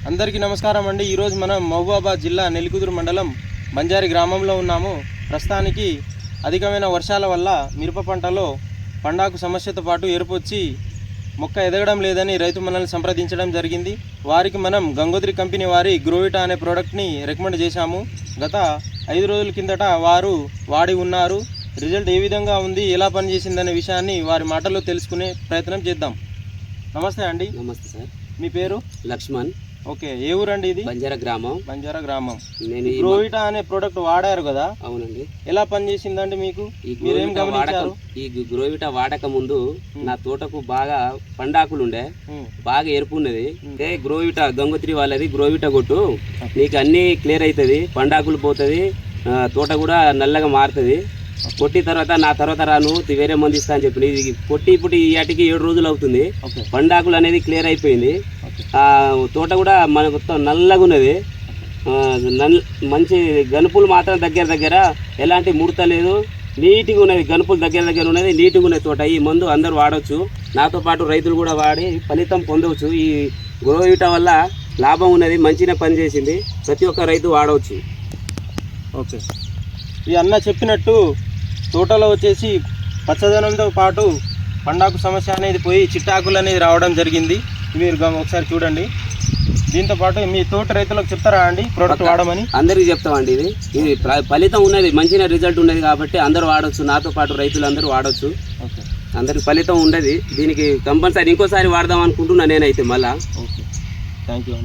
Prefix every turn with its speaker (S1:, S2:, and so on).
S1: అందరికీ నమస్కారం అండి. ఈరోజు మనం మహబూబాబాద్ జిల్లా నెల్లికుదురు మండలం బంజారి గ్రామంలో ఉన్నాము. ప్రస్తుతానికి అధికమైన వర్షాల వల్ల మిరప పంటలో పండాకు సమస్యతో పాటు ఎరుపు వచ్చి మొక్క ఎదగడం లేదని రైతు మనల్ని సంప్రదించడం జరిగింది. వారికి మనం గంగోత్రి కంపెనీ వారి గ్రోవిటా అనే ప్రోడక్ట్ని రికమెండ్ చేశాము. గత 5 రోజుల కిందట వారు వాడి ఉన్నారు. రిజల్ట్ ఏ విధంగా ఉంది, ఎలా పనిచేసిందనే విషయాన్ని వారి మాటల్లో తెలుసుకునే ప్రయత్నం చేద్దాం. నమస్తే అండి.
S2: నమస్తే సార్.
S1: మీ పేరు?
S2: లక్ష్మణ్.
S1: ఓకే, ఏ ఊరండి ఇది?
S2: బంజారా గ్రామం.
S1: బంజారా గ్రామం.
S2: నేను
S1: గ్రోవిటా అనే ప్రోడక్ట్ వాడారు కదా?
S2: అవునండి.
S1: ఎలా పనిచేసిందండి మీకు? మీరేం గమనించారు?
S2: ఈ గ్రోవిటా వాడక ముందు నా తోటకు బాగా పండాకులు ఉండే, బాగా ఎరుపు ఉన్నది. గ్రోవిటా గంగోత్రి వాళ్ళది గ్రోవిటా కొట్టు, నీకు అన్ని క్లియర్ అవుతుంది, పండాకులు పోతుంది, తోట కూడా నల్లగా మారుతుంది. కొట్టిన తర్వాత నా తర్వాత రాను వేరే మంది ఇస్తా అని చెప్పి ఇది కొట్టి ఇప్పుడు ఈ వాటికి 7 రోజులు అవుతుంది. పండాకులు అనేది క్లియర్ అయిపోయింది. తోట కూడా మన మొత్తం నల్లగా ఉన్నది. మంచి గనుపులు మాత్రం దగ్గర ఎలాంటి ముడత లేదు, నీట్గా ఉన్నది. గనుపులు దగ్గర ఉన్నది, నీట్గా ఉన్నది తోట. ఈ మందు అందరూ వాడవచ్చు, నాతో పాటు రైతులు కూడా వాడి ఫలితం పొందవచ్చు. ఈ గ్రోవిటా వల్ల లాభం ఉన్నది, మంచిగా పనిచేసింది, ప్రతి ఒక్క రైతు వాడవచ్చు.
S1: ఓకే, ఈ అన్న చెప్పినట్టు తోటలో వచ్చేసి పచ్చదనంతో పాటు పండాకు సమస్య అనేది పోయి చిట్టాకులు అనేది రావడం జరిగింది. మీరు ఒకసారి చూడండి. దీంతో పాటు మీ తోట రైతులకు చెప్తారా అండి ప్రోడక్ట్ వాడమని?
S2: అందరికీ చెప్తామండి. ఇది ఫలితం ఉన్నది, మంచిగా రిజల్ట్ ఉన్నది కాబట్టి అందరూ వాడవచ్చు, నాతో పాటు రైతులు అందరూ వాడవచ్చు. అందరికి ఫలితం ఉండదు. దీనికి కంపల్సరీ ఇంకోసారి వాడదాం అనుకుంటున్నా నేనైతే మళ్ళా.
S1: Okay, thank you.